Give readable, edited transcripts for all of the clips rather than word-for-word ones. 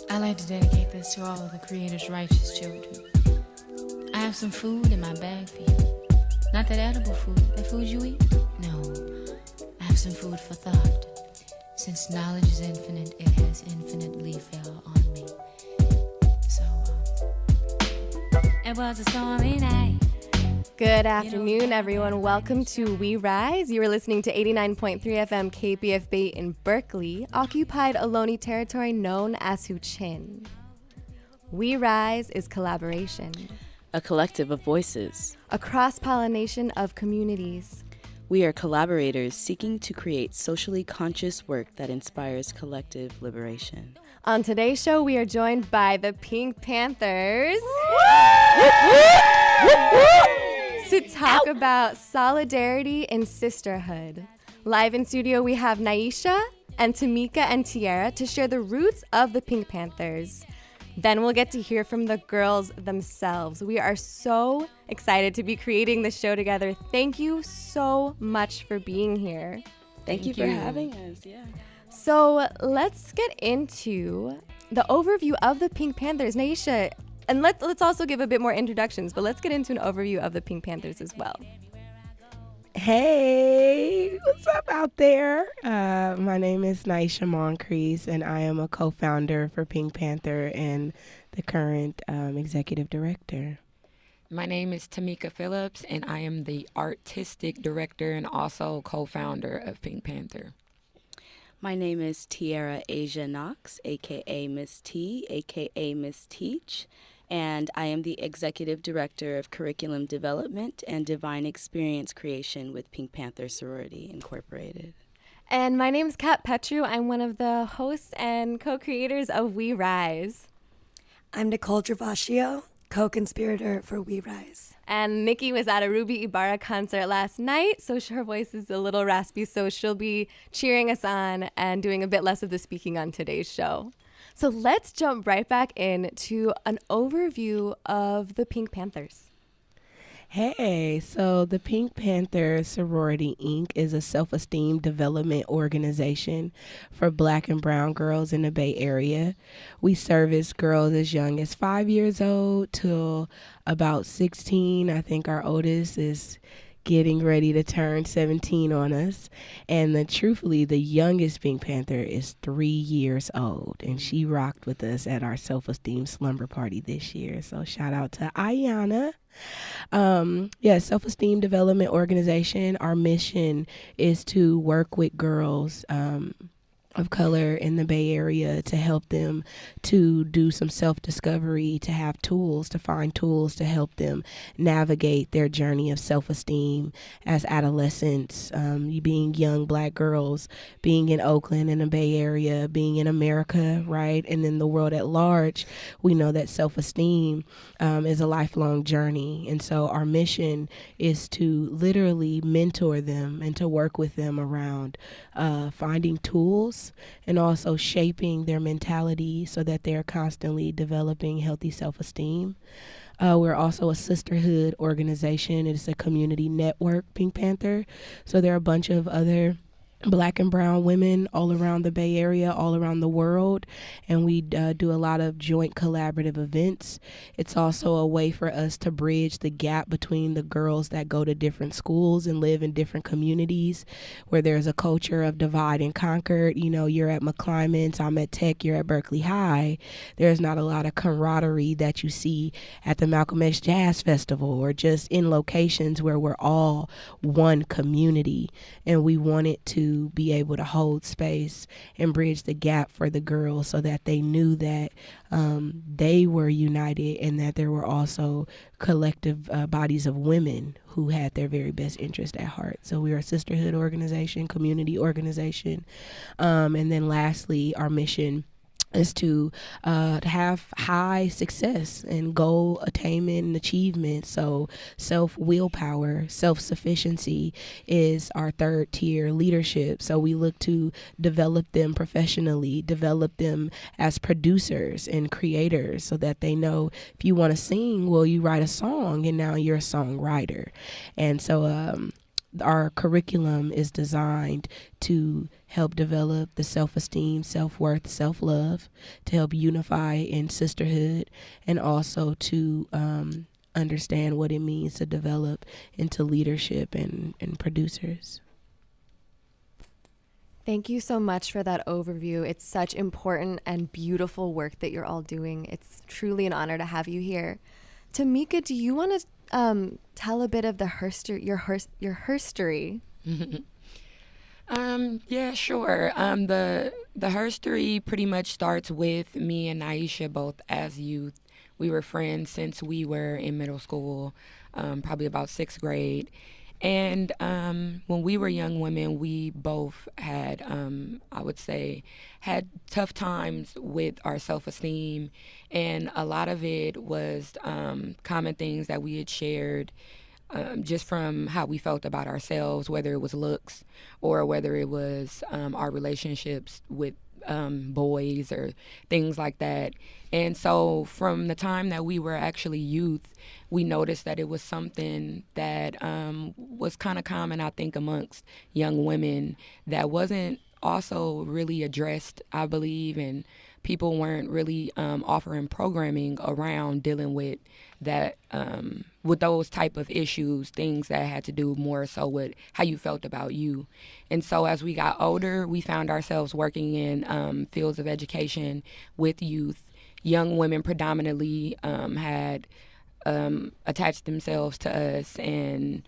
I like to dedicate this to all of the Creator's righteous children. I have some food in my bag for you. Not that edible food, that food you eat. No, I have some food for thought. Since knowledge is infinite, it has infinitely fell on me. So, it was a stormy night. Good afternoon, everyone. Welcome to We Rise. You are listening to 89.3 FM KPFB in Berkeley, occupied Ohlone territory known as Huchin. We Rise is collaboration, a collective of voices, a cross-pollination of communities. We are collaborators seeking to create socially conscious work that inspires collective liberation. On today's show, we are joined by the Pink Panthers to talk about solidarity and sisterhood. Live in studio, we have Nyisha and Tamika and Tiara to share the roots of the Pink Panthers. Then we'll get to hear from the girls themselves. We are so excited to be creating this show together. Thank you so much for being here. Thank you for having us. Yeah. So let's get into the overview of the Pink Panthers. Nyisha, and let's also give a bit more introductions, but let's get into an overview of the Pink Panthers as well. Hey, what's up out there? My name is Nyisha Moncrease, and I am a co-founder for Pink Panther and the current executive director. My name is Tamika Phillips, and I am the artistic director and also co-founder of Pink Panther. My name is Tiara Asia Knox, a.k.a. Miss T, a.k.a. Miss Teach, and I am the Executive Director of Curriculum Development and Divine Experience Creation with Pink Panther Sorority, Incorporated. And my name is Kat Petru. I'm one of the hosts and co-creators of We Rise. I'm Nicole Gervasio, co-conspirator for We Rise. And Nikki was at a Ruby Ibarra concert last night, so her voice is a little raspy, so she'll be cheering us on and doing a bit less of the speaking on today's show. So let's jump right back into an overview of the Pink Panthers. Hey, so the Pink Panther Sorority, Inc. is a self-esteem development organization for Black and brown girls in the Bay Area. We service girls as young as 5 years old till about 16. I think our oldest is getting ready to turn 17 on us. And truthfully, the youngest Pink Panther is 3 years old. And she rocked with us at our self-esteem slumber party this year. So shout out to Ayana. Self-esteem development organization. Our mission is to work with girls of color in the Bay Area to help them to do some self-discovery, to have tools, to find tools to help them navigate their journey of self-esteem as adolescents, being young Black girls, being in Oakland in the Bay Area, being in America, right? And in the world at large, we know that self-esteem is a lifelong journey. And so our mission is to literally mentor them and to work with them around finding tools and also shaping their mentality so that they're constantly developing healthy self-esteem. We're also a sisterhood organization. It's a community network, Pink Panther. So there are a bunch of other Black and brown women all around the Bay Area, all around the world, and we do a lot of joint collaborative events. It's also a way for us to bridge the gap between the girls that go to different schools and live in different communities where there's a culture of divide and conquer. You know, you're at McClymonds, I'm at Tech, you're at Berkeley High. There's not a lot of camaraderie that you see at the Malcolm X Jazz Festival or just in locations where we're all one community, and we wanted to be able to hold space and bridge the gap for the girls so that they knew that they were united and that there were also collective bodies of women who had their very best interest at heart. So we are a sisterhood organization, community organization. And then lastly, our mission is to have high success and goal attainment and achievement. So self-willpower, self-sufficiency is our third tier leadership. So we look to develop them professionally, develop them as producers and creators so that they know if you want to sing, well, you write a song and now you're a songwriter. And so our curriculum is designed to help develop the self-esteem, self-worth, self-love, to help unify in sisterhood, and also to understand what it means to develop into leadership and producers. Thank you so much for that overview. It's such important and beautiful work that you're all doing. It's truly an honor to have you here. Tamika, do you want to tell a bit of the your herstory? Yeah, sure. The herstory pretty much starts with me and Nyisha both as youth. We were friends since we were in middle school, probably about 6th grade. And when we were young women, we both had, I would say, had tough times with our self-esteem. And a lot of it was common things that we had shared just from how we felt about ourselves, whether it was looks or whether it was our relationships with boys or things like that. And so from the time that we were actually youth, we noticed that it was something that was kind of common, I think, amongst young women that wasn't also really addressed, I believe, and people weren't really offering programming around dealing with that, with those type of issues, things that had to do more so with how you felt about you. And so as we got older, we found ourselves working in fields of education with youth. Young women predominantly had attached themselves to us, and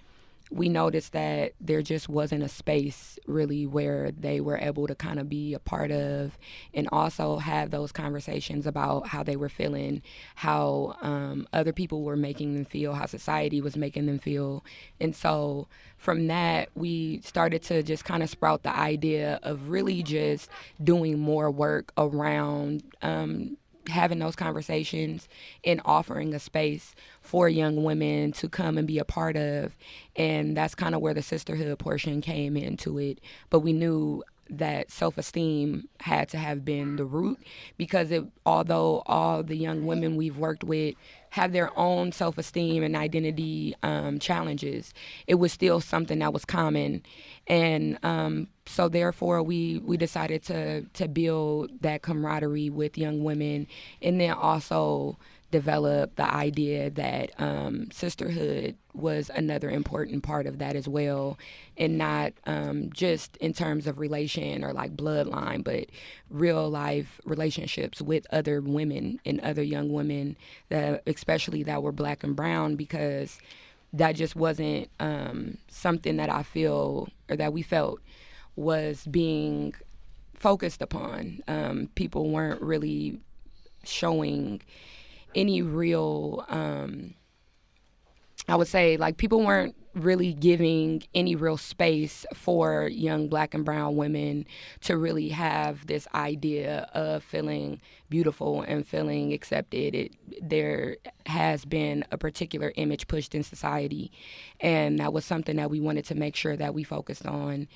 we noticed that there just wasn't a space really where they were able to kind of be a part of and also have those conversations about how they were feeling, how other people were making them feel, how society was making them feel. And so from that, we started to just kind of sprout the idea of really just doing more work around having those conversations and offering a space for young women to come and be a part of. And that's kind of where the sisterhood portion came into it. But we knew that self-esteem had to have been the root, because although all the young women we've worked with have their own self-esteem and identity challenges, it was still something that was common. And so therefore we decided to build that camaraderie with young women, and then also develop the idea that sisterhood was another important part of that as well, and not just in terms of relation or like bloodline, but real life relationships with other women and other young women, that especially that were Black and brown, because that just wasn't something that I feel or that we felt was being focused upon. People weren't really showing any real, I would say, like, people weren't really giving any real space for young Black and brown women to really have this idea of feeling beautiful and feeling accepted. There has been a particular image pushed in society, and that was something that we wanted to make sure that we focused on.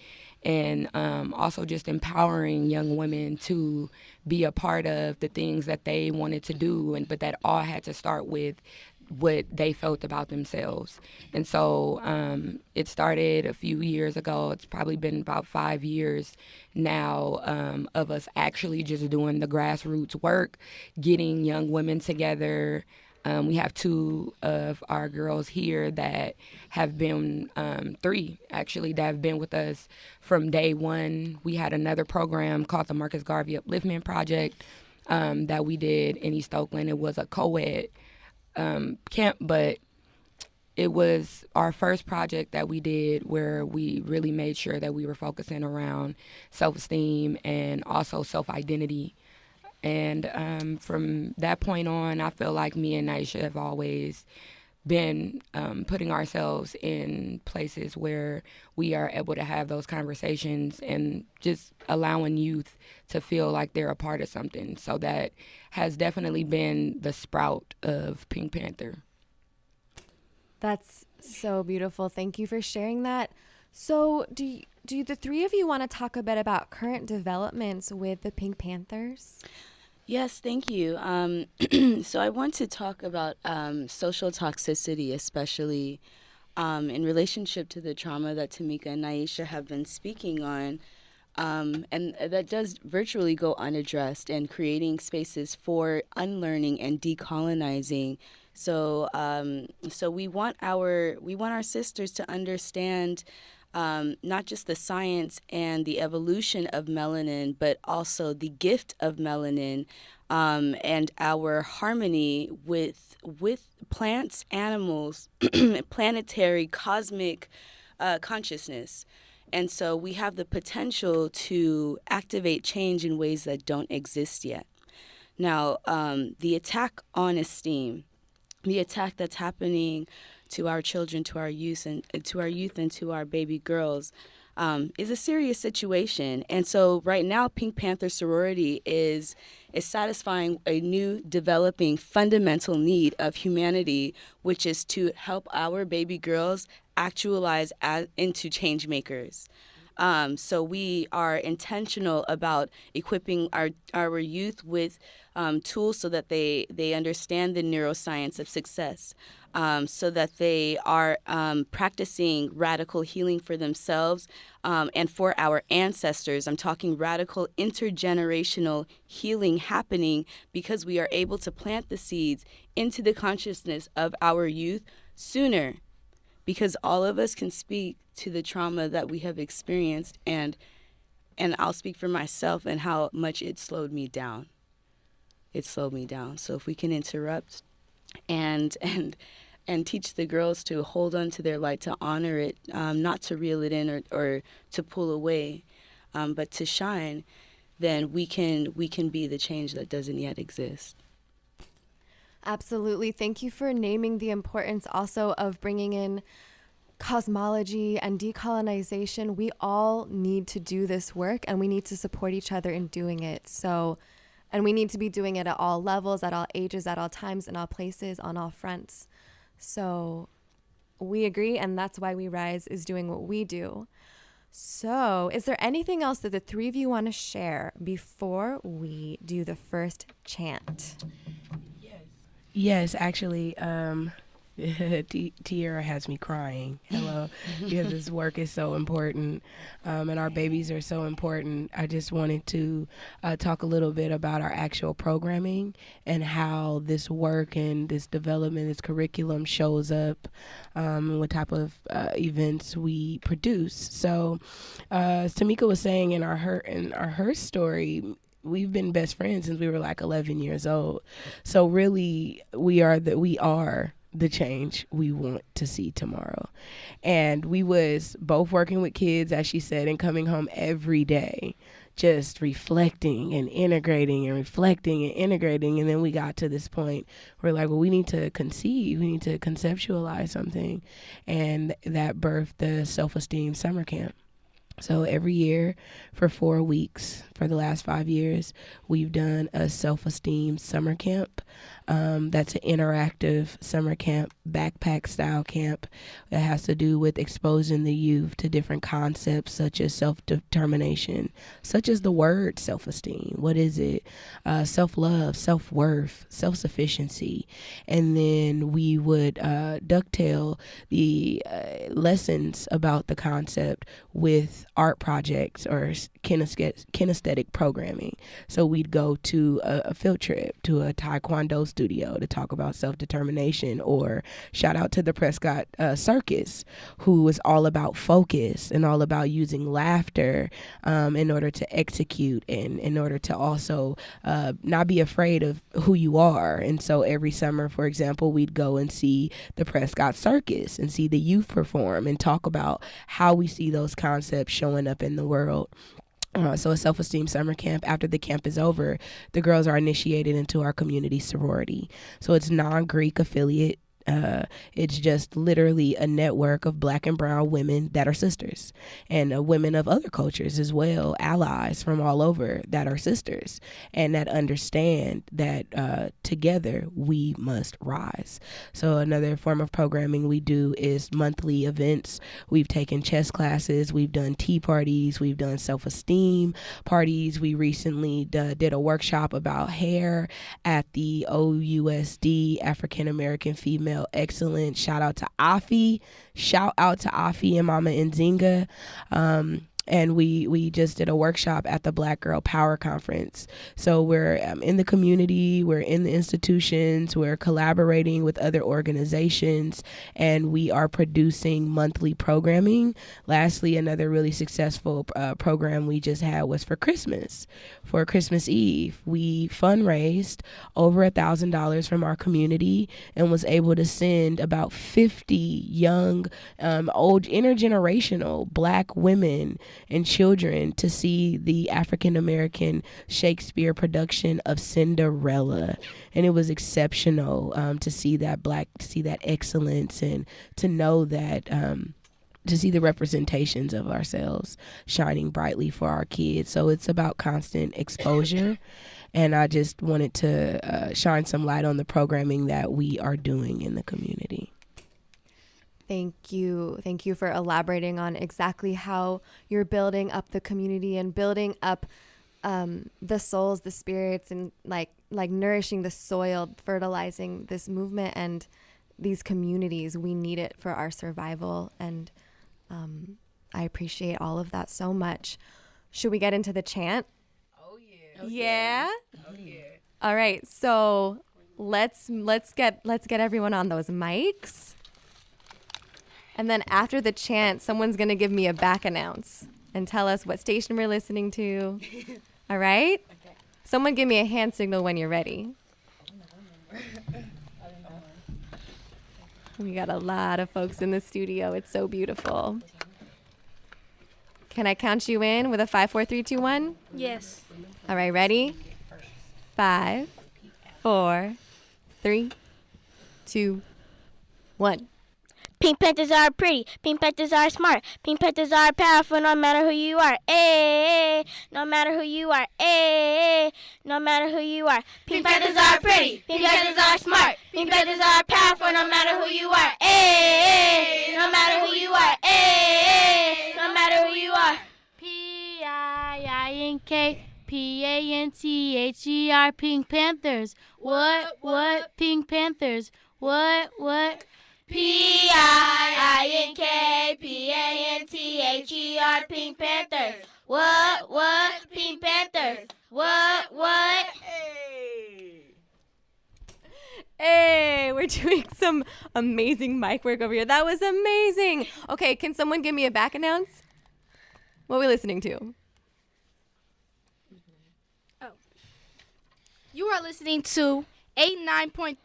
And also just empowering young women to be a part of the things that they wanted to do, but that all had to start with what they felt about themselves. And so it started a few years ago. It's probably been about 5 years now of us actually just doing the grassroots work, getting young women together. We have 2 of our girls here that have been, 3 actually, that have been with us from day one. We had another program called the Marcus Garvey Upliftment Project that we did in East Oakland. It was a co-ed camp, but it was our first project that we did where we really made sure that we were focusing around self-esteem and also self-identity. And from that point on, I feel like me and Nyisha have always been putting ourselves in places where we are able to have those conversations and just allowing youth to feel like they're a part of something. So that has definitely been the sprout of Pink Panther. That's so beautiful. Thank you for sharing that. So do the 3 of you want to talk a bit about current developments with the Pink Panthers? Yes, thank you. So I want to talk about social toxicity, especially in relationship to the trauma that Tamika and Nyisha have been speaking on. And that does virtually go unaddressed, and creating spaces for unlearning and decolonizing. So we want our sisters to understand not just the science and the evolution of melanin, but also the gift of melanin, and our harmony with plants, animals, planetary, cosmic consciousness. And so we have the potential to activate change in ways that don't exist yet. Now, the attack on esteem, the attack that's happening to our children, to our youth, and to our baby girls, is a serious situation. And so right now, Pink Panther Sorority is satisfying a new, developing, fundamental need of humanity, which is to help our baby girls actualize into change makers. So we are intentional about equipping our youth with tools so that they understand the neuroscience of success, so that they are practicing radical healing for themselves and for our ancestors. I'm talking radical intergenerational healing happening because we are able to plant the seeds into the consciousness of our youth sooner, because all of us can speak to the trauma that we have experienced, and I'll speak for myself and how much it slowed me down. It slowed me down. So if we can interrupt and teach the girls to hold on to their light, to honor it, not to reel it in or to pull away, but to shine, then we can be the change that doesn't yet exist. Absolutely. Thank you for naming the importance also of bringing in cosmology and decolonization. We all need to do this work, and we need to support each other in doing it. And we need to be doing it at all levels, at all ages, at all times, in all places, on all fronts. So we agree, and that's why We Rise is doing what we do. So is there anything else that the three of you want to share before we do the first chant? Yes, actually, Tierra has me crying. Hello, because this work is so important, and our babies are so important. I just wanted to talk a little bit about our actual programming and how this work and this development, this curriculum shows up, and what type of events we produce. So, as Tamika was saying in her story, we've been best friends since we were like 11 years old. So really, we are the change we want to see tomorrow. And we was both working with kids, as she said, and coming home every day, just reflecting and integrating and reflecting and integrating. And then we got to this point where like, well, we need to conceive, we need to conceptualize something. And that birthed the self-esteem summer camp. So every year for 4 weeks, for the last 5 years, we've done a self-esteem summer camp. That's an interactive summer camp, backpack style camp that has to do with exposing the youth to different concepts such as self-determination, such as the word self-esteem. What is it? Self-love, self-worth, self-sufficiency. And then we would dovetail the lessons about the concept with art projects or kinesthetic programming. So we'd go to a field trip to a Taekwondo studio to talk about self-determination, or shout out to the Prescott Circus, who is all about focus and all about using laughter in order to execute and in order to also not be afraid of who you are. And so every summer, for example, we'd go and see the Prescott Circus and see the youth perform and talk about how we see those concepts showing up in the world. So a self-esteem summer camp. After the camp is over, the girls are initiated into our community sorority. So it's non-Greek affiliate. It's just literally a network of Black and brown women that are sisters, and women of other cultures as well, allies from all over that are sisters and that understand that together we must rise. So another form of programming we do is monthly events. We've taken chess classes, we've done tea parties, we've done self-esteem parties. We recently did a workshop about hair at the OUSD, African American Female female excellence. Shout out to Afi. Shout out to Afi and Mama Nzinga. And we just did a workshop at the Black Girl Power Conference. So we're in the community, we're in the institutions, we're collaborating with other organizations, and we are producing monthly programming. Lastly, another really successful program we just had was for Christmas. For Christmas Eve, we fundraised over $1,000 from our community and was able to send about 50 young, old, intergenerational Black women and children to see the African American Shakespeare production of Cinderella, and it was exceptional to see that excellence, and to know that to see the representations of ourselves shining brightly for our kids. So it's about constant exposure, and I just wanted to shine some light on the programming that we are doing in the community. Thank you. Thank you for elaborating on exactly how you're building up the community and building up the souls, the spirits, and like nourishing the soil, fertilizing this movement and these communities. We need it for our survival, and I appreciate all of that so much. Should we get into the chant? Oh yeah. Yeah? Oh yeah. All right. So let's get everyone on those mics. And then after the chant, someone's going to give me a back announce and tell us what station we're listening to. All right? Okay. Someone give me a hand signal when you're ready. We got a lot of folks in the studio. It's so beautiful. Can I count you in with a 5, 4, 3, 2, 1? Yes. All right, ready? 5, 4, 3, 2, 1. Pink Panthers are pretty. Pink Panthers are smart. Pink Panthers are powerful no matter who you are. Ayy, no matter who you are. Ayy, no matter who you are. Pink Panthers are pretty. Pink Panthers are smart. Pink Panthers are powerful no matter who you are. Ayy, no matter who you are. Ayy, no matter who you are. P-I-I-N-K P-A-N-T-H-E-R Pink Panthers. What? Pink Panthers. What? P-I-I-N-K P-A-N-T-H-E-R Pink Panthers. What? Pink Panthers. What? Hey, we're doing some amazing mic work over here. That was amazing. Okay, can someone give me a back announce? What are we listening to? You are listening to 89.3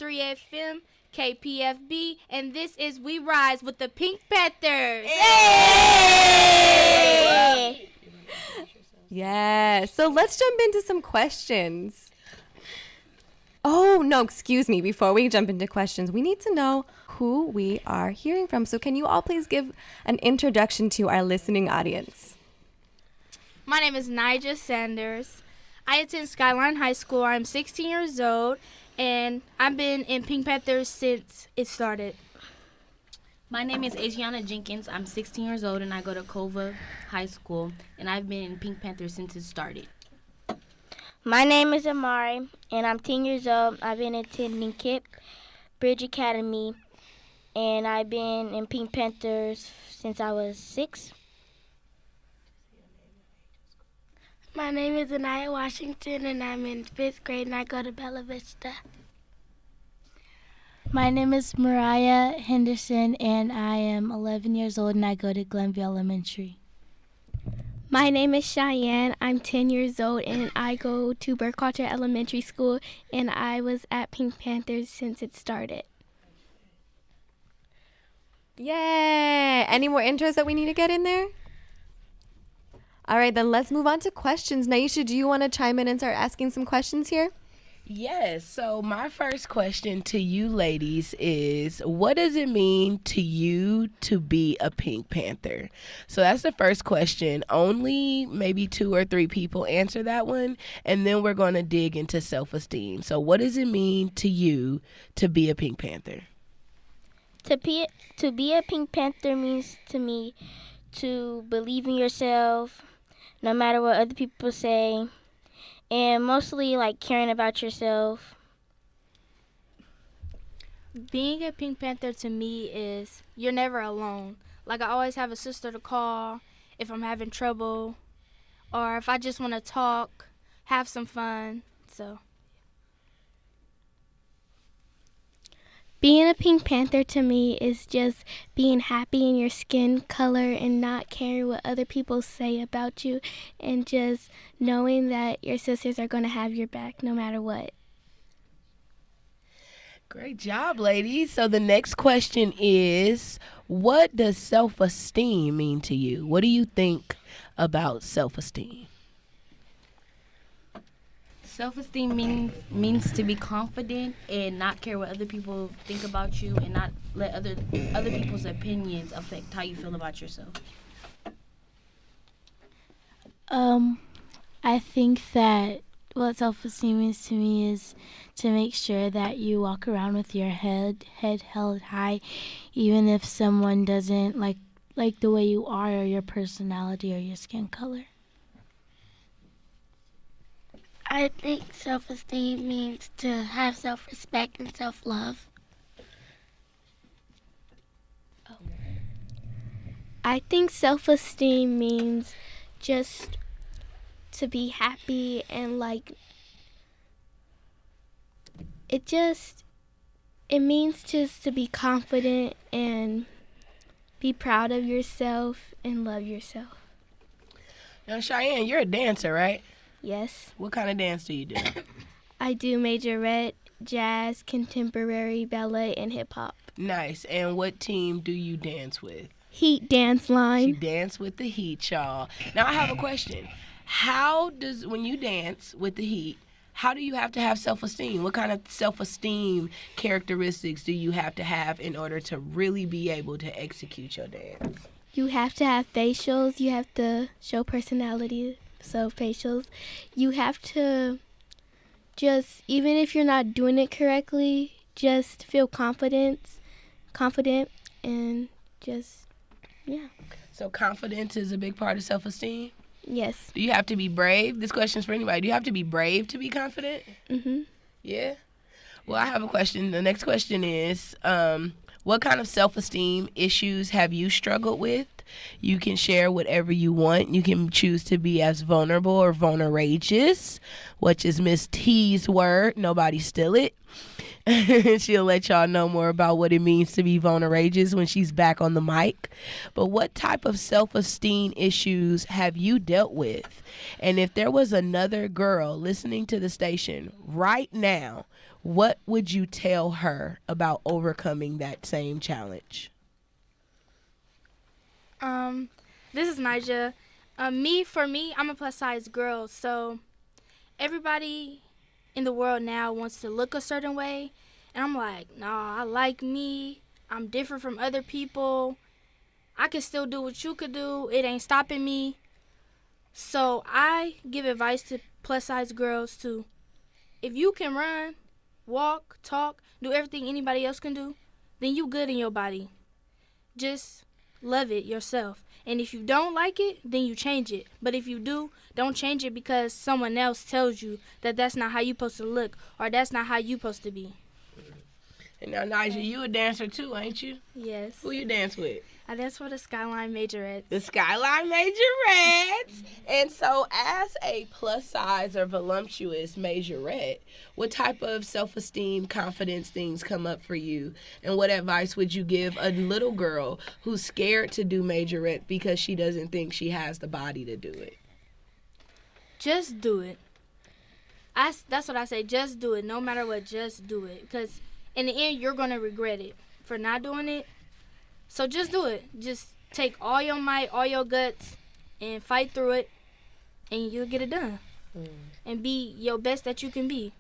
FM KPFB, and this is We Rise with the Pink Panthers. Hey! Yeah, so let's jump into some questions. Oh, no, excuse me. Before we jump into questions, we need to know who we are hearing from. So can you all please give an introduction to our listening audience? My name is Nyisha Sanders. I attend Skyline High School. I'm 16 years old, and I've been in Pink Panthers since it started. My name is Adriana Jenkins. I'm 16 years old, and I go to Cova High School, and I've been in Pink Panthers since it started. My name is Amari, and I'm 10 years old. I've been attending KIP Bridge Academy, and I've been in Pink Panthers since I was 6. My name is Anaya Washington, and I'm in 5th grade, and I go to Bella Vista. My name is Mariah Henderson, and I am 11 years old, and I go to Glenview Elementary. My name is Cheyenne. I'm 10 years old, and I go to Burkhalter Elementary School, and I was at Pink Panthers since it started. Yay! Any more intros that we need to get in there? All right, then let's move on to questions. Nyisha, do you want to chime in and start asking some questions here? Yes. So my first question to you ladies is, what does it mean to you to be a Pink Panther? So that's the first question. Only maybe 2 or 3 people answer that one, and then we're going to dig into self-esteem. So what does it mean to you to be a Pink Panther? To be a Pink Panther means to me to believe in yourself, no matter what other people say, and mostly like caring about yourself. Being a Pink Panther to me is you're never alone. Like, I always have a sister to call if I'm having trouble or if I just want to talk, have some fun. So Being a Pink Panther to me is just being happy in your skin color and not caring what other people say about you, and just knowing that your sisters are going to have your back no matter what. Great job, ladies. So the next question is, what does self-esteem mean to you? What do you think about self-esteem? Self-esteem means to be confident and not care what other people think about you, and not let other people's opinions affect how you feel about yourself. I think that what self-esteem is to me is to make sure that you walk around with your head held high, even if someone doesn't like the way you are or your personality or your skin color. I think self-esteem means to have self-respect and self-love. I think self-esteem means just to be happy and it means just to be confident and be proud of yourself and love yourself. Now, Cheyenne, you're a dancer, right? Yes. What kind of dance do you do? I do majorette, jazz, contemporary, ballet, and hip-hop. Nice. And what team do you dance with? Heat dance line. She danced with the Heat, y'all. Now, I have a question. When you dance with the Heat, how do you have to have self-esteem? What kind of self-esteem characteristics do you have to have in order to really be able to execute your dance? You have to have facials. You have to show personality. So facials. You have to just, even if you're not doing it correctly, just feel confident, and just, yeah. So confidence is a big part of self-esteem? Yes. Do you have to be brave? This question's for anybody. Do you have to be brave to be confident? Mm-hmm. Yeah? Well, I have a question. The next question is, what kind of self-esteem issues have you struggled with? You can share whatever you want. You can choose to be as vulnerable or vulnerageous, which is Miss T's word. Nobody steal it. She'll let y'all know more about what it means to be vulnerageous when she's back on the mic. But what type of self-esteem issues have you dealt with? And if there was another girl listening to the station right now, what would you tell her about overcoming that same challenge? This is Nyisha. For me, I'm a plus size girl, so everybody in the world now wants to look a certain way, and I'm like, nah, I like me. I'm different from other people. I can still do what you could do. It ain't stopping me. So I give advice to plus size girls to, if you can run, walk, talk, do everything anybody else can do, then you good in your body. Just love it yourself. And if you don't like it, then you change it. But if you do, don't change it because someone else tells you that that's not how you supposed to look or that's not how you supposed to be. And now, Nyisha, you a dancer too, ain't you? Yes. Who you dance with? I dance for the Skyline Majorettes. The Skyline Majorettes. And so as a plus size or voluptuous majorette, what type of self-esteem, confidence things come up for you? And what advice would you give a little girl who's scared to do majorette because she doesn't think she has the body to do it? Just do it. That's what I say. Just do it. No matter what, just do it. Because in the end, you're going to regret it for not doing it. So just do it. Just take all your might, all your guts, and fight through it, and you'll get it done. And be your best that you can be.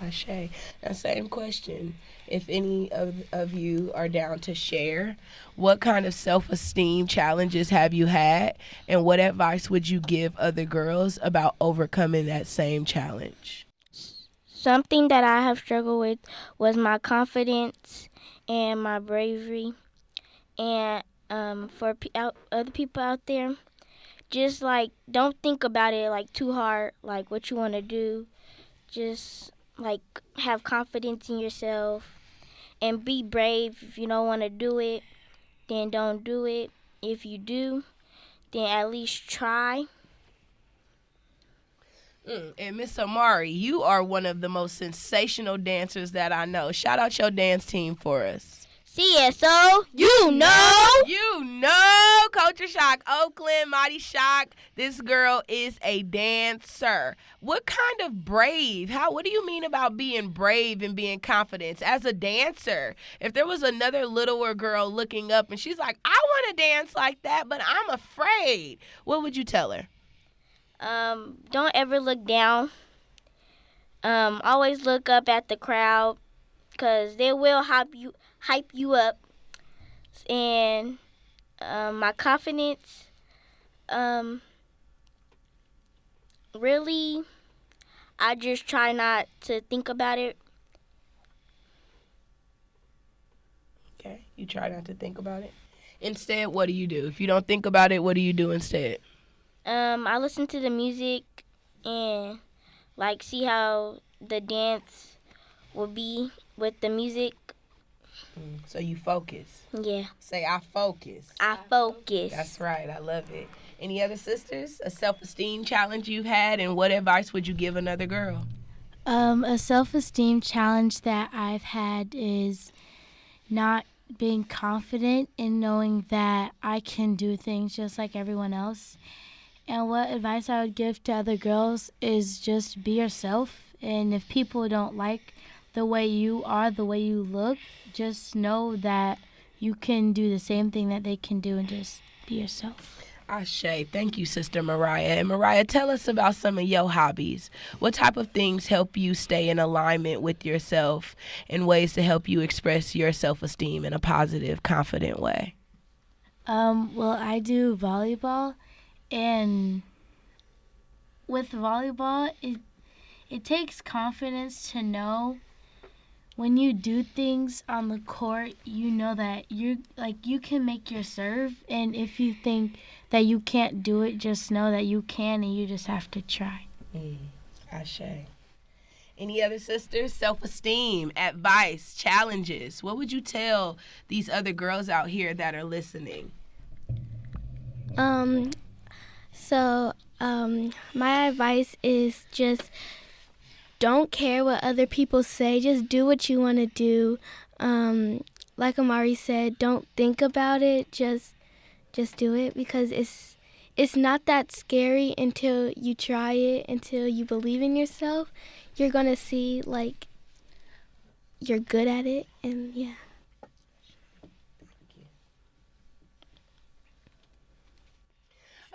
Ashe. That same question. If any of you are down to share, what kind of self-esteem challenges have you had, and what advice would you give other girls about overcoming that same challenge? Something that I have struggled with was my confidence and my bravery. And for other people out there, just don't think about it too hard, what you want to do. Just have confidence in yourself and be brave. If you don't want to do it, then don't do it. If you do, then at least try. And Miss Amari, you are one of the most sensational dancers that I know. Shout out your dance team for us. CSO, you know. You know, Culture Shock Oakland, Mighty Shock. This girl is a dancer. What kind of brave? What do you mean about being brave and being confident as a dancer? If there was another littler girl looking up and she's like, I want to dance like that, but I'm afraid, what would you tell her? Don't ever look down. Always look up at the crowd, because they will hype you up. And my confidence, really, I just try not to think about it. Okay, you try not to think about it. Instead, what do you do? If you don't think about it, what do you do instead? I listen to the music and see how the dance will be with the music. So you focus. Yeah. Say, I focus. I focus. That's right. I love it. Any other sisters? A self-esteem challenge you've had, and what advice would you give another girl? A self-esteem challenge that I've had is not being confident in knowing that I can do things just like everyone else. And what advice I would give to other girls is just be yourself. And if people don't like the way you are, the way you look, just know that you can do the same thing that they can do and just be yourself. Ashe. Thank you, Sister Mariah. And Mariah, tell us about some of your hobbies. What type of things help you stay in alignment with yourself and ways to help you express your self-esteem in a positive, confident way? Well, I do volleyball. And with volleyball, it takes confidence to know when you do things on the court, you know that you can make your serve. And if you think that you can't do it, just know that you can, and you just have to try. Ashe. Any other sisters? Self-esteem, advice, challenges. What would you tell these other girls out here that are listening? My advice is just don't care what other people say. Just do what you want to do. Like Amari said, don't think about it. Just do it, because it's not that scary until you try it, until you believe in yourself. You're going to see, you're good at it, and yeah.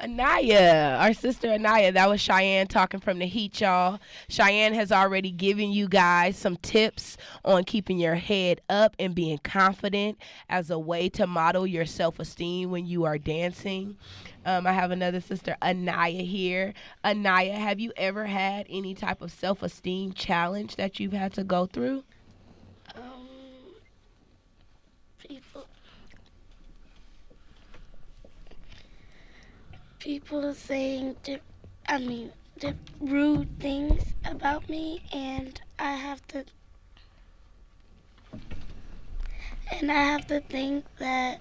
Anaya, our sister Anaya, that was Cheyenne talking from the heat, y'all. Cheyenne has already given you guys some tips on keeping your head up and being confident as a way to model your self-esteem when you are dancing. I have another sister, Anaya, here. Anaya, have you ever had any type of self-esteem challenge that you've had to go through? People saying rude things about me, and I have to think that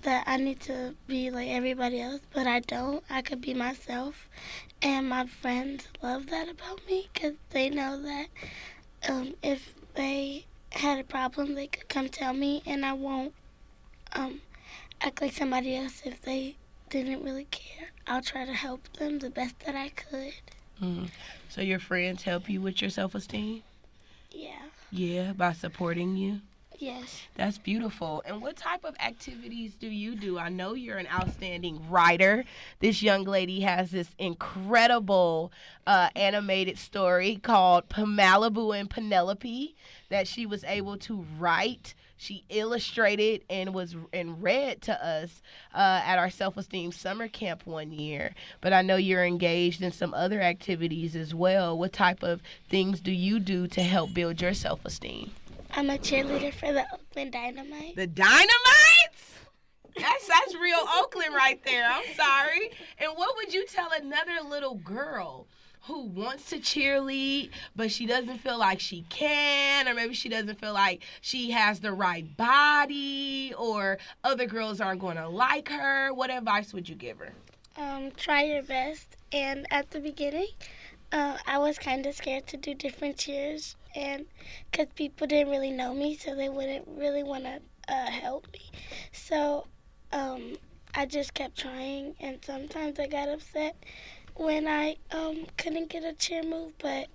that I need to be like everybody else, but I don't. I could be myself, and my friends love that about me, because they know that if they had a problem, they could come tell me, and I won't act like somebody else if they didn't really care. I'll try to help them the best that I could. So your friends help you with your self-esteem? Yeah. Yeah, by supporting you? Yes. That's beautiful. And what type of activities do you do? I know you're an outstanding writer. This young lady has this incredible animated story called Malibu and Penelope that she was able to write. She illustrated and read to us at our self-esteem summer camp one year. But I know you're engaged in some other activities as well. What type of things do you do to help build your self-esteem? I'm a cheerleader for the Oakland Dynamite. The Dynamites? That's real Oakland right there. I'm sorry. And what would you tell another little girl who wants to cheerlead, but she doesn't feel like she can, or maybe she doesn't feel like she has the right body, or other girls aren't going to like her, what advice would you give her? Try your best. And at the beginning, I was kind of scared to do different cheers, and because people didn't really know me, so they wouldn't really want to help me. So I just kept trying, and sometimes I got upset when I couldn't get a cheer move, but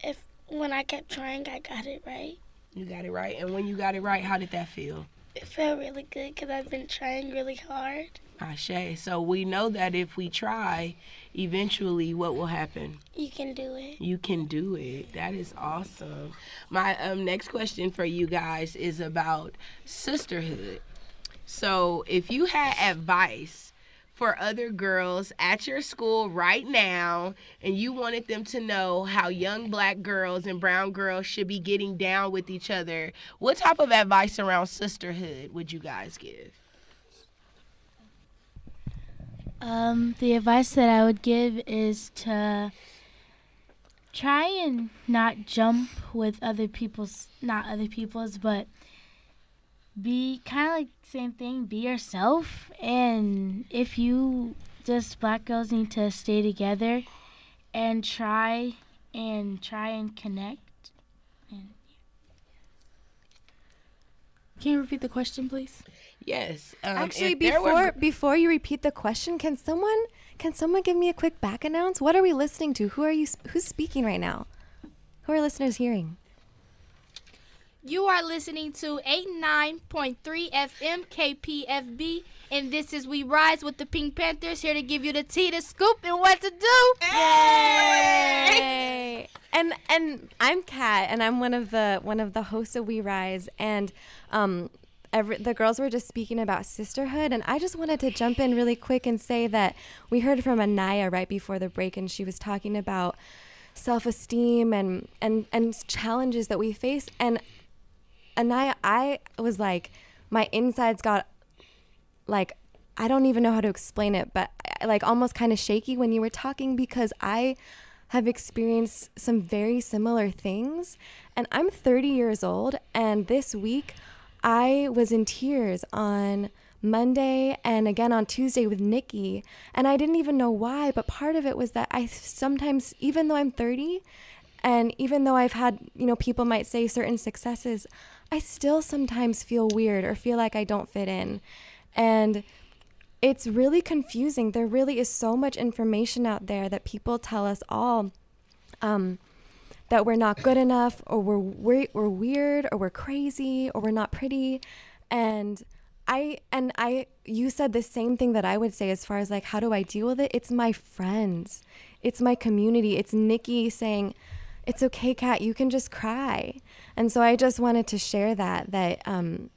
when I kept trying, I got it right. You got it right. And when you got it right, how did that feel? It felt really good because I've been trying really hard. Ashe. So we know that if we try, eventually what will happen? You can do it. You can do it. That is awesome. My next question for you guys is about sisterhood. So if you had advice for other girls at your school right now, and you wanted them to know how young black girls and brown girls should be getting down with each other, what type of advice around sisterhood would you guys give? The advice that I would give is to try and not jump with not other people's, but be kind of like same thing, be yourself. And if you black girls need to stay together and try and connect. Can you repeat the question, please? Yes. Actually, before you repeat the question, can someone give me a quick back announce? What are we listening to? Who's speaking right now? Who are listeners hearing? You are listening to 89.3 FM KPFB, and this is We Rise with the Pink Panthers, here to give you the tea, the scoop, and what to do. Yay! And I'm Kat, and I'm one of the hosts of We Rise, and the girls were just speaking about sisterhood, and I just wanted to jump in really quick and say that we heard from Anaya right before the break, and she was talking about self-esteem and challenges that we face. And Anaya, I was like, my insides got like, I don't even know how to explain it, but like almost kind of shaky when you were talking, because I have experienced some very similar things. And I'm 30 years old, and this week I was in tears on Monday and again on Tuesday with Nikki, and I didn't even know why, but part of it was that I sometimes, even though I'm 30 and even though I've had, people might say certain successes, I still sometimes feel weird or feel like I don't fit in. And it's really confusing. There really is so much information out there that people tell us all that we're not good enough, or we're weird, or we're crazy, or we're not pretty. And you said the same thing that I would say as far as like, how do I deal with it? It's my friends. It's my community. It's Nikki saying, it's okay, Kat, you can just cry. And so I just wanted to share that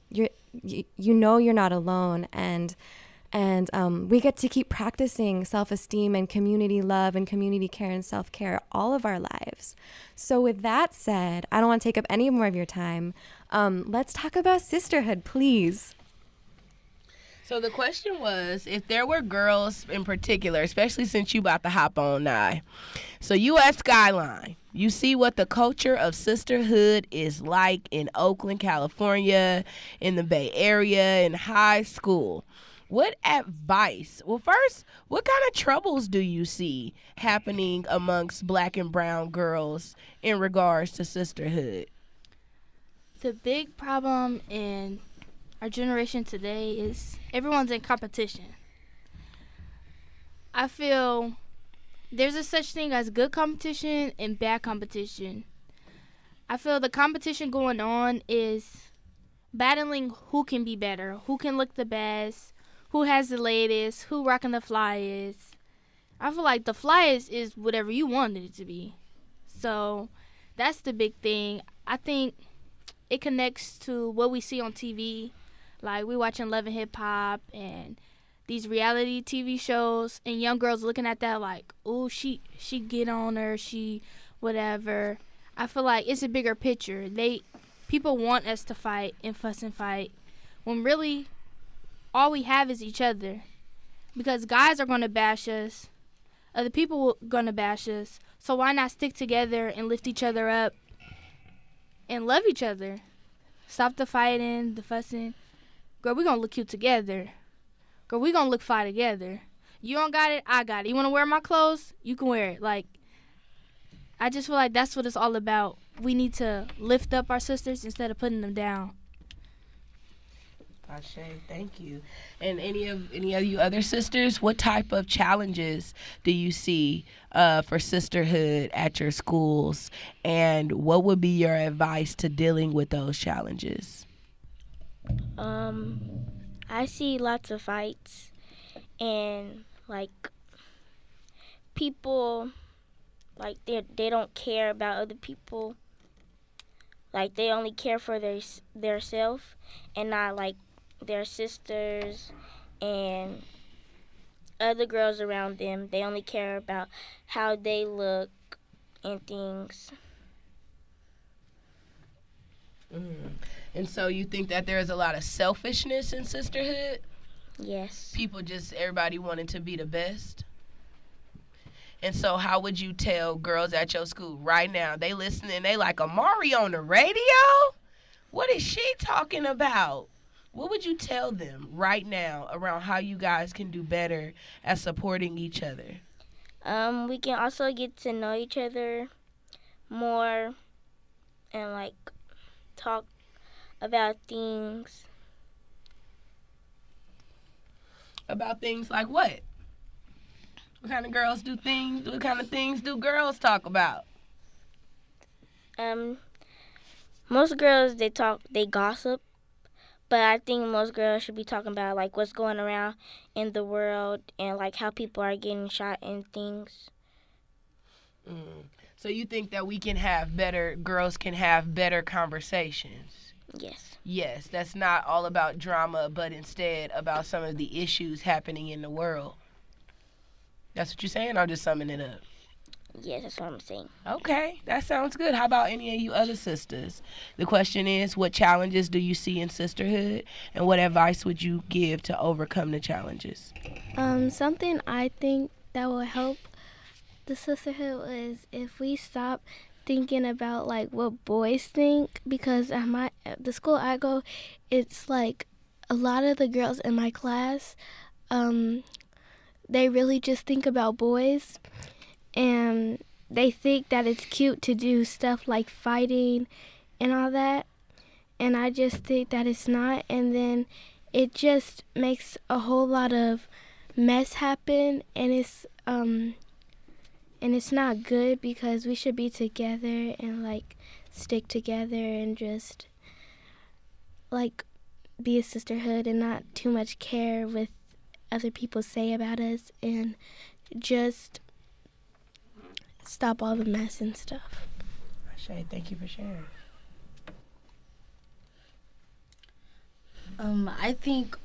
you're not alone, and we get to keep practicing self-esteem and community love and community care and self-care all of our lives. So with that said, I don't want to take up any more of your time. Let's talk about sisterhood, please. So the question was, if there were girls in particular, especially since you about to hop on now. So you at Skyline, you see what the culture of sisterhood is like in Oakland, California, in the Bay Area, in high school. What advice? Well, first, what kind of troubles do you see happening amongst black and brown girls in regards to sisterhood? The big problem in our generation today is everyone's in competition. I feel there's a such thing as good competition and bad competition. I feel the competition going on is battling who can be better, who can look the best, who has the latest, who rocking the flyest. I feel like the flyest is whatever you wanted it to be. So that's the big thing. I think it connects to what we see on TV. Like, we watching Love and Hip Hop and these reality TV shows, and young girls looking at that like, oh, she get on her, she whatever. I feel like it's a bigger picture. People want us to fight and fuss and fight, when really all we have is each other. Because guys are going to bash us, Other people gonna bash us. So why not stick together and lift each other up and love each other? Stop the fighting, the fussing. Girl, we gonna look cute together. Girl, we gonna look fine together. You don't got it, I got it. You wanna wear my clothes? You can wear it. Like, I just feel like that's what it's all about. We need to lift up our sisters instead of putting them down. Ashe, thank you. And any of you other sisters, what type of challenges do you see for sisterhood at your schools, and what would be your advice to dealing with those challenges? I see lots of fights and like people like they don't care about other people. Like they only care for their self and not like their sisters and other girls around them. They only care about how they look and things. And so you think that there is a lot of selfishness in sisterhood? Yes. Everybody wanting to be the best? And so how would you tell girls at your school right now, they listening, they like, Amari on the radio? What is she talking about? What would you tell them right now around how you guys can do better at supporting each other? We can also get to know each other more and like talk about things. About things like what? What kind of girls do things? What kind of things do girls talk about? Most girls they gossip, but I think most girls should be talking about like what's going around in the world and like how people are getting shot and things. So you think that girls can have better conversations? Yes. Yes, that's not all about drama, but instead about some of the issues happening in the world. That's what you're saying, or just summing it up? Yes, that's what I'm saying. Okay, that sounds good. How about any of you other sisters? The question is, what challenges do you see in sisterhood, and what advice would you give to overcome the challenges? Something I think that will help the sisterhood is if we stop thinking about like what boys think, because at the school I go, it's like a lot of the girls in my class, they really just think about boys, and they think that it's cute to do stuff like fighting and all that, and I just think that it's not, and then it just makes a whole lot of mess happen, and it's not good, because we should be together and like stick together and just like be a sisterhood and not too much care with other people say about us, and just stop all the mess and stuff. Ashe, thank you for sharing. I think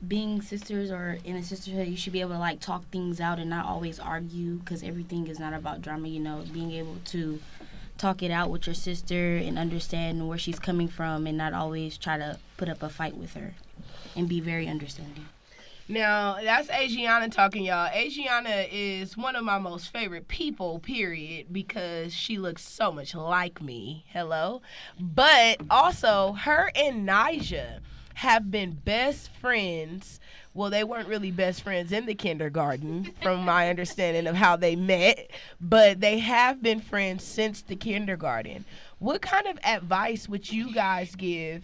being sisters or in a sisterhood, you should be able to like talk things out and not always argue, because everything is not about drama, you know. Being able to talk it out with your sister and understand where she's coming from and not always try to put up a fight with her, and be very understanding. Now, that's Adriana talking, y'all. Adriana is one of my most favorite people, period, because she looks so much like me. Hello. But also, her and Nyisha have been best friends. Well, they weren't really best friends in the kindergarten, from my understanding of how they met, but they have been friends since the kindergarten. What kind of advice would you guys give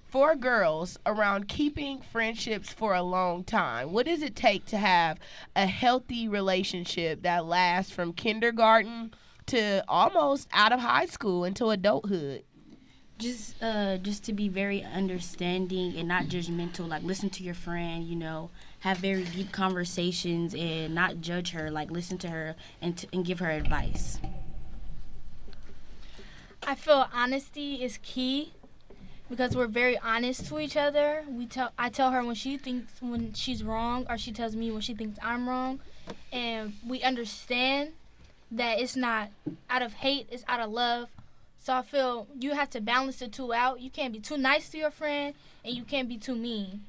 for girls around keeping friendships for a long time? What does it take to have a healthy relationship that lasts from kindergarten to almost out of high school into adulthood? Just to be very understanding and not judgmental. Like, listen to your friend, you know, have very deep conversations and not judge her. Like, listen to her and give her advice. I feel honesty is key, because we're very honest to each other. I tell her when she's wrong, or she tells me when she thinks I'm wrong, and we understand that it's not out of hate, it's out of love. So I feel you have to balance the two out. You can't be too nice to your friend, and you can't be too mean.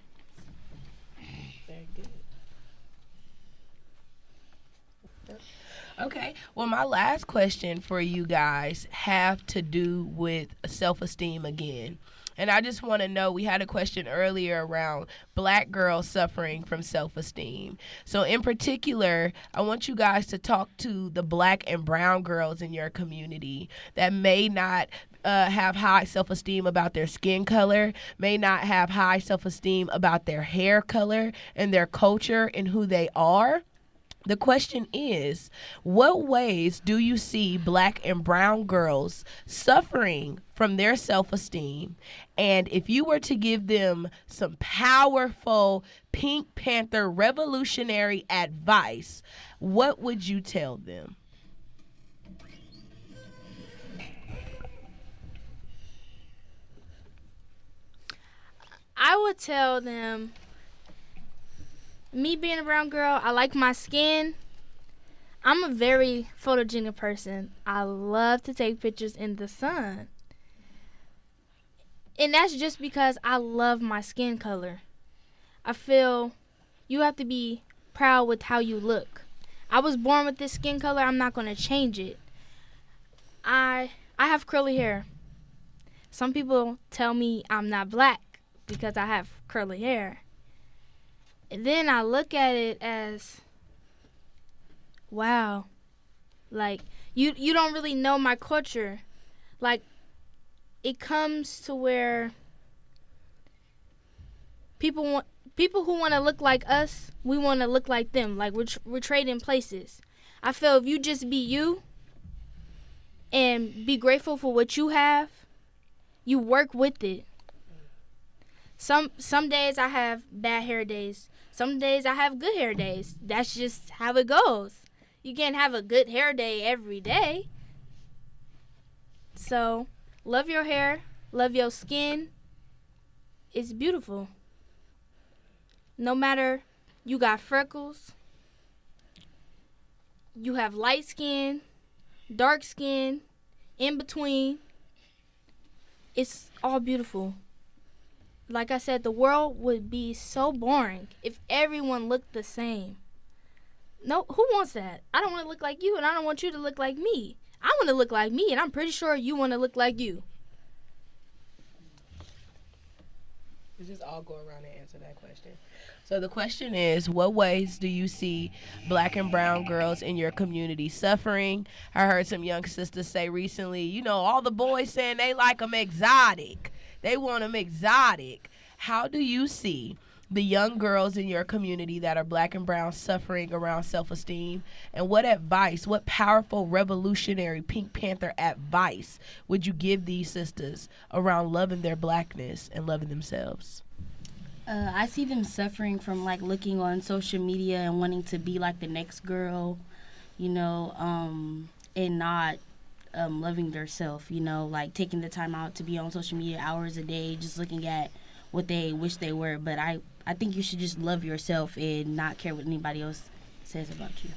Very good. Okay. Well, my last question for you guys have to do with self-esteem again. And I just want to know, we had a question earlier around black girls suffering from self-esteem. So in particular, I want you guys to talk to the black and brown girls in your community that may not have high self-esteem about their skin color, may not have high self-esteem about their hair color and their culture and who they are. The question is, what ways do you see black and brown girls suffering from their self-esteem? And if you were to give them some powerful Pink Panther revolutionary advice, what would you tell them? I would tell them, me being a brown girl, I like my skin. I'm a very photogenic person. I love to take pictures in the sun. And that's just because I love my skin color. I feel you have to be proud with how you look. I was born with this skin color. I'm not going to change it. I have curly hair. Some people tell me I'm not black because I have curly hair. And then I look at it as, wow, like you don't really know my culture. Like, it comes to where people who want to look like us, we want to look like them. Like, we're trading places. I feel if you just be you and be grateful for what you have, you work with it. Some days I have bad hair days. Some days I have good hair days. That's just how it goes. You can't have a good hair day every day. So, love your hair. Love your skin. It's beautiful. No matter you got freckles, you have light skin, dark skin, in between. It's all beautiful. Like I said, the world would be so boring if everyone looked the same. No, who wants that? I don't want to look like you, and I don't want you to look like me. I want to look like me, and I'm pretty sure you want to look like you. Let's just all go around and answer that question. So the question is, what ways do you see black and brown girls in your community suffering? I heard some young sisters say recently, all the boys saying they like them exotic. They want them exotic. How do you see the young girls in your community that are black and brown suffering around self-esteem? And what advice, what powerful revolutionary Pink Panther advice would you give these sisters around loving their blackness and loving themselves? I see them suffering from looking on social media and wanting to be like the next girl, and not loving themselves, taking the time out to be on social media hours a day, just looking at what they wish they were. But I think you should just love yourself and not care what anybody else says about you.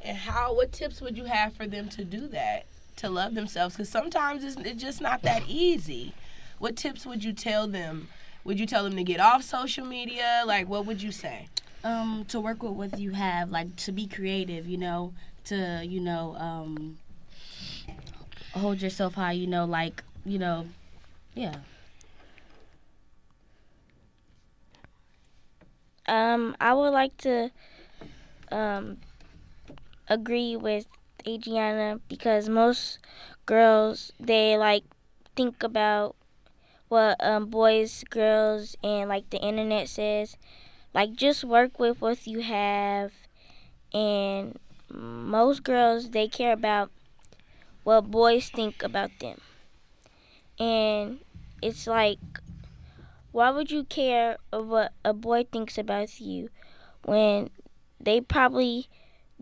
And what tips would you have for them to do that, to love themselves? Because sometimes it's just not that easy. What tips would you tell them? Would you tell them to get off social media? What would you say? To work with what you have, to be creative, to, hold yourself high, yeah. I would like to agree with Adriana because most girls, they think about what boys, girls, and the internet says. Just work with what you have, and most girls, they care about what boys think about them. And it's why would you care what a boy thinks about you when they probably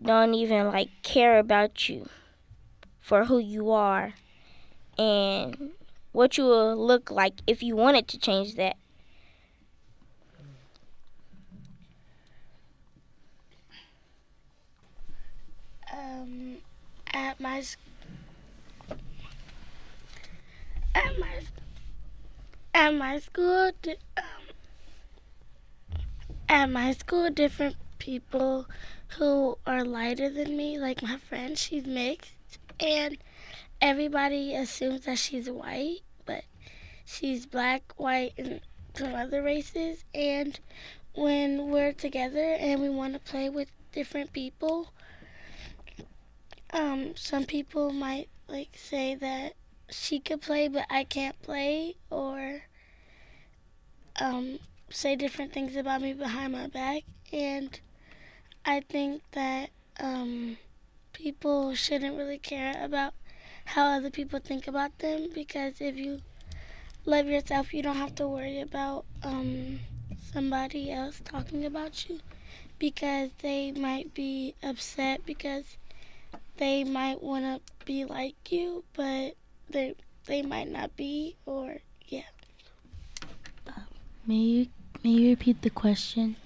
don't even care about you for who you are and what you will look like if you wanted to change that? At my school, different people who are lighter than me, like my friend, she's mixed, and everybody assumes that she's white, but she's black, white, and some other races. And when we're together and we want to play with different people, some people might like say that she could play but I can't play, or say different things about me behind my back. And I think that people shouldn't really care about how other people think about them, because if you love yourself, you don't have to worry about somebody else talking about you, because they might be upset because they might want to be like you, but they might not be, or yeah. May you repeat the question?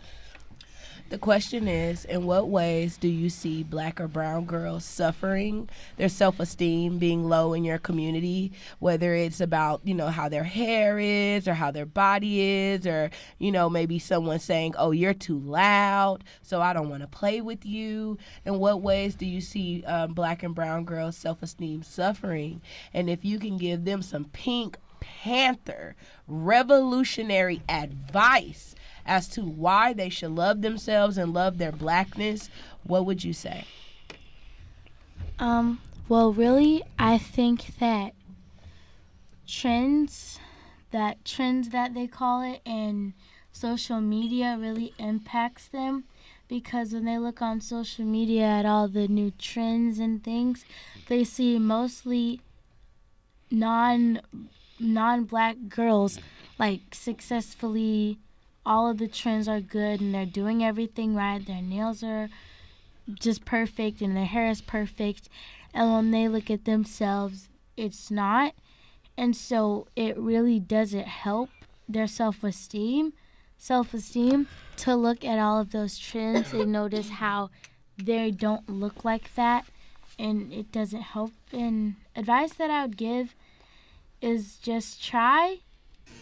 The question is, in what ways do you see black or brown girls suffering, their self-esteem being low in your community, whether it's about, how their hair is or how their body is, or, maybe someone saying, oh, you're too loud, so I don't want to play with you. In what ways do you see black and brown girls' self-esteem suffering? And if you can give them some Pink Panther revolutionary advice as to why they should love themselves and love their blackness, what would you say? Well, really, I think that trends that they call it in social media really impacts them, because when they look on social media at all the new trends and things, they see mostly non-black girls like successfully. All of the trends are good and they're doing everything right. Their nails are just perfect and their hair is perfect. And when they look at themselves, it's not. And so it really doesn't help their self-esteem to look at all of those trends and notice how they don't look like that. And it doesn't help. And advice that I would give is just try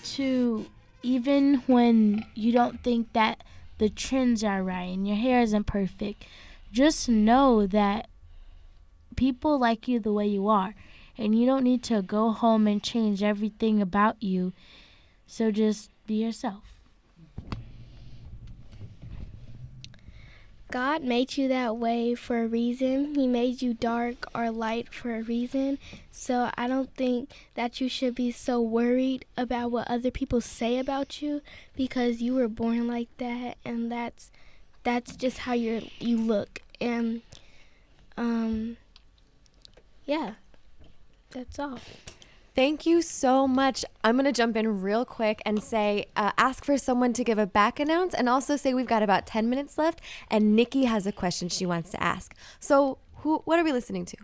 to, even when you don't think that the trends are right and your hair isn't perfect, just know that people like you the way you are. And you don't need to go home and change everything about you. So just be yourself. God made you that way for a reason. He made you dark or light for a reason. So I don't think that you should be so worried about what other people say about you, because you were born like that, and that's just how you look. And yeah, that's all. Thank you so much. I'm going to jump in real quick and say, ask for someone to give a back announce, and also say we've got about 10 minutes left, and Nikki has a question she wants to ask. So what are we listening to?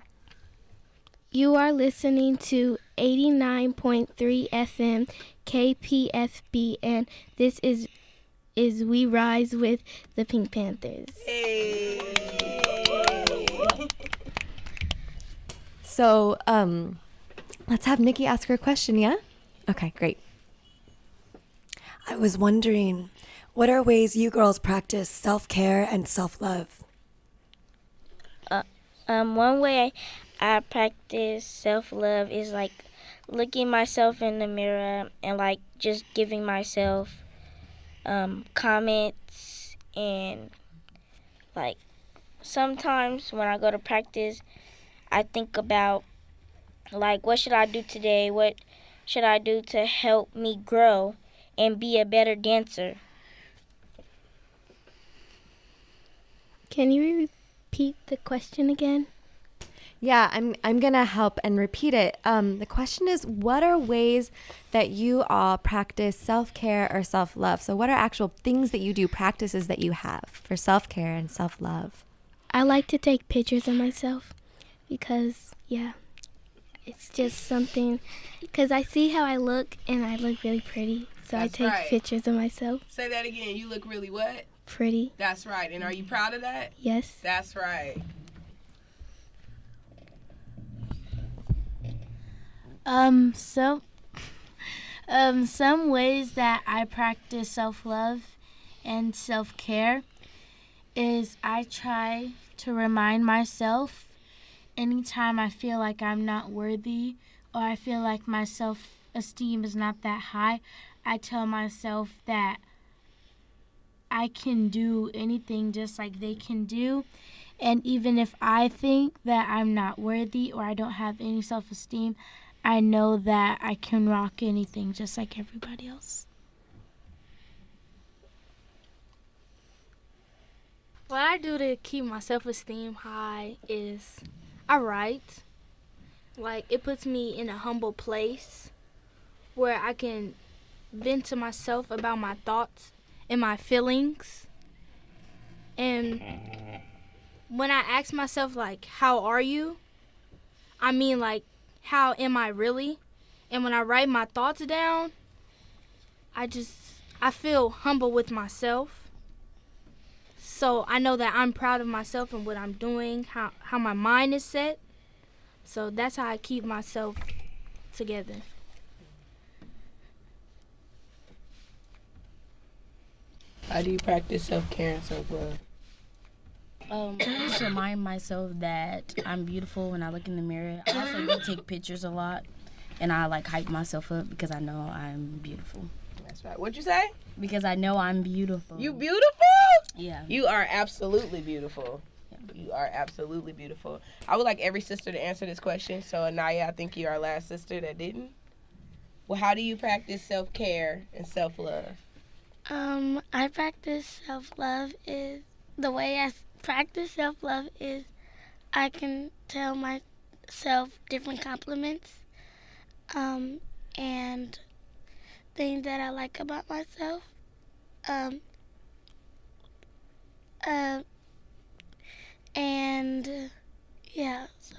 You are listening to 89.3 FM KPFB, and this is We Rise with the Pink Panthers. Hey. So, let's have Nikki ask her question, yeah? Okay, great. I was wondering, what are ways you girls practice self-care and self-love? One way I practice self-love is like looking myself in the mirror and like just giving myself comments, and like sometimes when I go to practice, I think about like, what should I do today? What should I do to help me grow and be a better dancer? Can you repeat the question again? Yeah, I'm going to help and repeat it. The question is, what are ways that you all practice self-care or self-love? So what are actual things that you do, practices that you have for self-care and self-love? I like to take pictures of myself because, yeah, it's just something, because I see how I look and I look really pretty. So That's I take right. pictures of myself. Say that again. You look really what? Pretty. That's right. And are you proud of that? Yes. That's right. Some ways that I practice self-love and self-care is I try to remind myself anytime I feel like I'm not worthy or I feel like my self-esteem is not that high, I tell myself that I can do anything just like they can do. And even if I think that I'm not worthy or I don't have any self-esteem, I know that I can rock anything just like everybody else. What I do to keep my self-esteem high is I write. Like, it puts me in a humble place where I can vent to myself about my thoughts and my feelings. And when I ask myself, like, how are you? I mean, like, how am I really? And when I write my thoughts down, I feel humble with myself. So I know that I'm proud of myself and what I'm doing, how my mind is set. So that's how I keep myself together. How do you practice self-care and self-love? I just remind myself that I'm beautiful when I look in the mirror. I also do take pictures a lot, and I like hype myself up because I know I'm beautiful. That's right. What'd you say? Because I know I'm beautiful. You beautiful? Yeah. You are absolutely beautiful. You are absolutely beautiful. I would like every sister to answer this question. So, Anaya, I think you're our last sister that didn't. Well, how do you practice self-care and self-love? I practice self-love is, the way I practice self-love is I can tell myself different compliments and things that I like about myself. And yeah, so.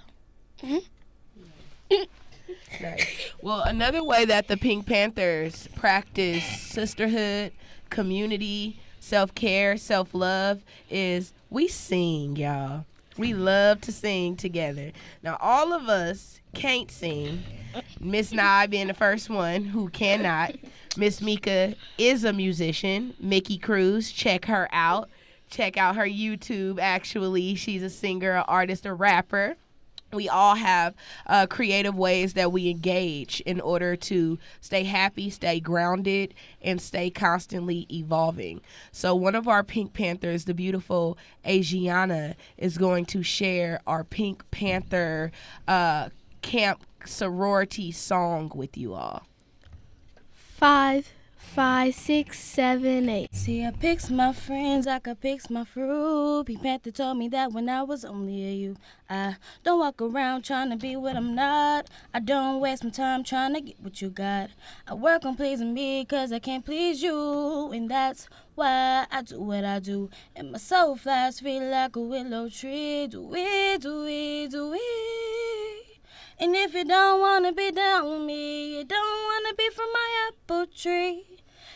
Nice. Well, another way that the Pink Panthers practice sisterhood, community, self-care, self-love is we sing, y'all. We love to sing together. Now, all of us can't sing. Miss Nye being the first one who cannot. Miss Mika is a musician. Mickey Cruz, check her out. Check out her YouTube, actually. She's a singer, an artist, a rapper. We all have creative ways that we engage in order to stay happy, stay grounded, and stay constantly evolving. So one of our Pink Panthers, the beautiful Asiana, is going to share our Pink Panther camp sorority song with you all. 5, 6, 7, 8. See, I picks my friends like I picks my fruit. Pink Panther told me that when I was only a youth. I don't walk around trying to be what I'm not. I don't waste my time trying to get what you got. I work on pleasing me cause I can't please you. And that's why I do what I do. And my soul flies free like a willow tree. Do it, do it, do it. And if you don't wanna be down with me, you don't wanna be from my apple tree.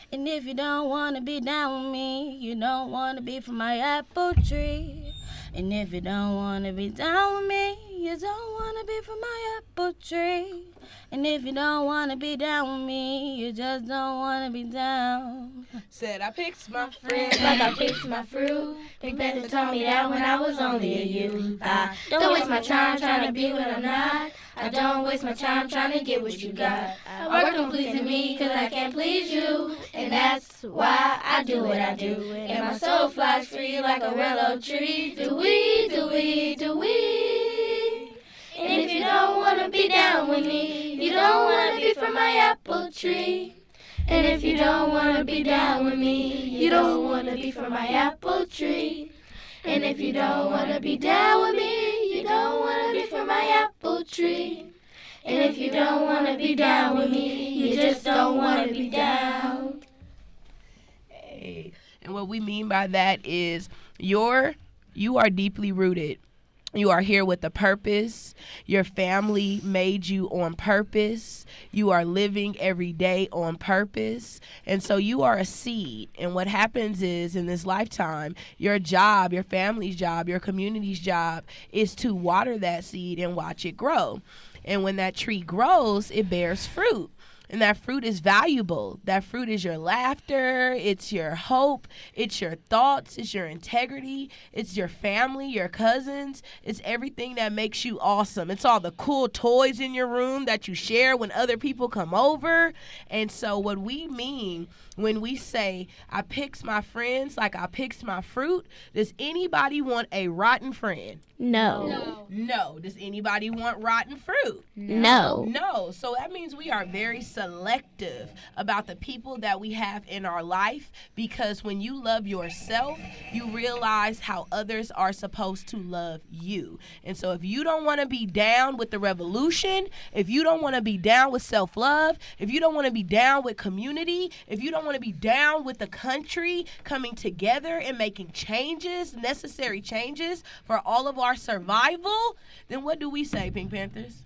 And if you don't wanna be down with me, you don't wanna be from my apple tree. And if you don't wanna be down with me, you don't wanna be from my apple tree. And if you don't wanna be down with me, you just don't wanna be down. Said I picked my Friends like I picked my fruit. Pink Panther told me that when I was only a youth. I don't waste my time trying to be what I'm not. I don't waste my time trying to get what you got. I work on pleasing me cause I can't please you. And that's why I do what I do. And my soul flies free like a willow tree. Do we, do we, do we. And if you don't wanna be down with me, you don't wanna be from my apple tree. And if you don't wanna be down with me, you don't wanna be from my apple tree. And if you don't wanna be down with me, you don't wanna be from my apple tree. And if you don't wanna be down with me, you just don't wanna be down. Hey. And what we mean by that is you are deeply rooted. You are here with a purpose. Your family made you on purpose. You are living every day on purpose. And so you are a seed. And what happens is in this lifetime, your job, your family's job, your community's job is to water that seed and watch it grow. And when that tree grows, it bears fruit. And that fruit is valuable. That fruit is your laughter, it's your hope, it's your thoughts, it's your integrity, it's your family, your cousins, it's everything that makes you awesome. It's all the cool toys in your room that you share when other people come over. And so what we mean when we say, I picks my friends like I picks my fruit, does anybody want a rotten friend? No. No. Does anybody want rotten fruit? No. No. So that means we are very selective about the people that we have in our life, because when you love yourself, you realize how others are supposed to love you. And so if you don't want to be down with the revolution, if you don't want to be down with self-love, if you don't want to be down with community, if you don't want to be down with the country coming together and making changes, necessary changes for all of our survival, then what do we say, Pink Panthers?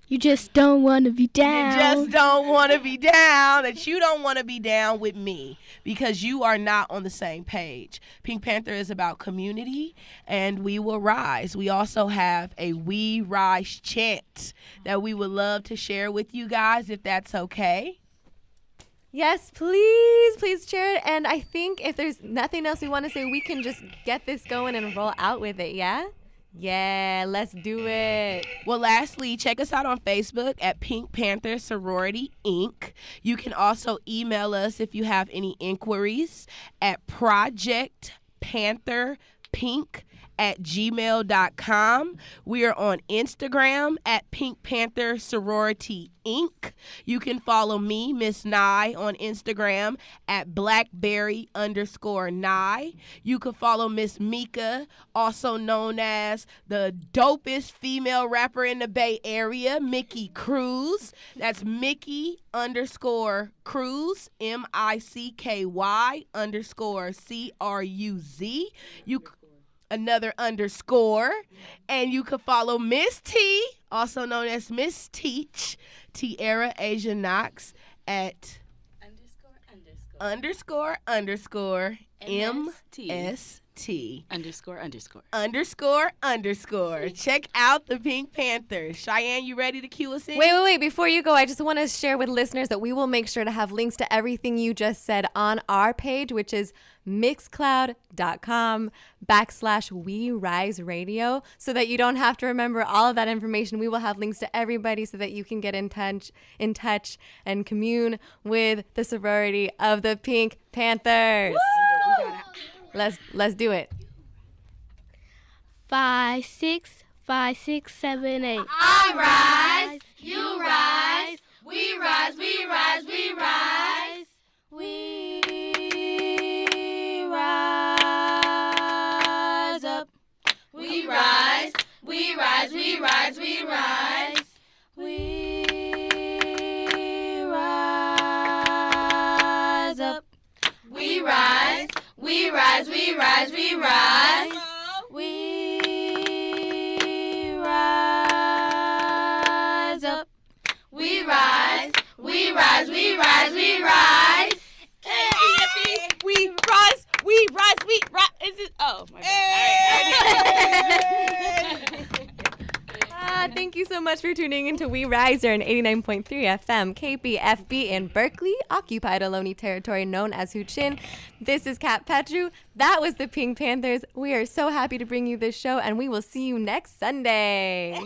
You just don't want to be down. You just don't want to be down, that you don't want to be down with me because you are not on the same page. Pink Panther is about community, and we will rise. We also have a We Rise chant that we would love to share with you guys, if that's okay. Yes, please share it. And I think if there's nothing else we want to say, we can just get this going and roll out with it, yeah? Yeah, let's do it. Well, lastly, check us out on Facebook at Pink Panther Sorority, Inc. You can also email us if you have any inquiries at projectpantherpink@gmail.com. We are on Instagram at Pink Panther Sorority, Inc. You can follow me, Miss Nye, on Instagram at Blackberry_Nye. You can follow Miss Mika, also known as the dopest female rapper in the Bay Area, Mickey Cruz. That's Mickey_Cruz, MICKY_CRUZ. Another underscore. And you can follow Miss T, also known as Miss Teach, Tiara Asia Knox, at __MST ___. Check out the Pink Panthers. Cheyenne, you ready to cue us in? Wait. Before you go, I just want to share with listeners that we will make sure to have links to everything you just said on our page, which is mixcloud.com/We Rise Radio, so that you don't have to remember all of that information. We will have links to everybody so that you can get in touch and commune with the sorority of the Pink Panthers. Let's do it. 5, 6, 5, 6, 7, 8. I rise, you rise, we rise, we rise, we rise. We rise up. We rise, we rise, we rise, we rise. We rise up. We rise, we rise, we rise, we rise. We rise up. We rise, we rise, we rise, we rise. We rise, we rise, we rise. Is it? Oh, my God. Thank you so much for tuning into We Riser in 89.3 FM, KPFB in Berkeley, occupied Ohlone territory known as Huchin. This is Kat Petru. That was the Pink Panthers. We are so happy to bring you this show, and we will see you next Sunday.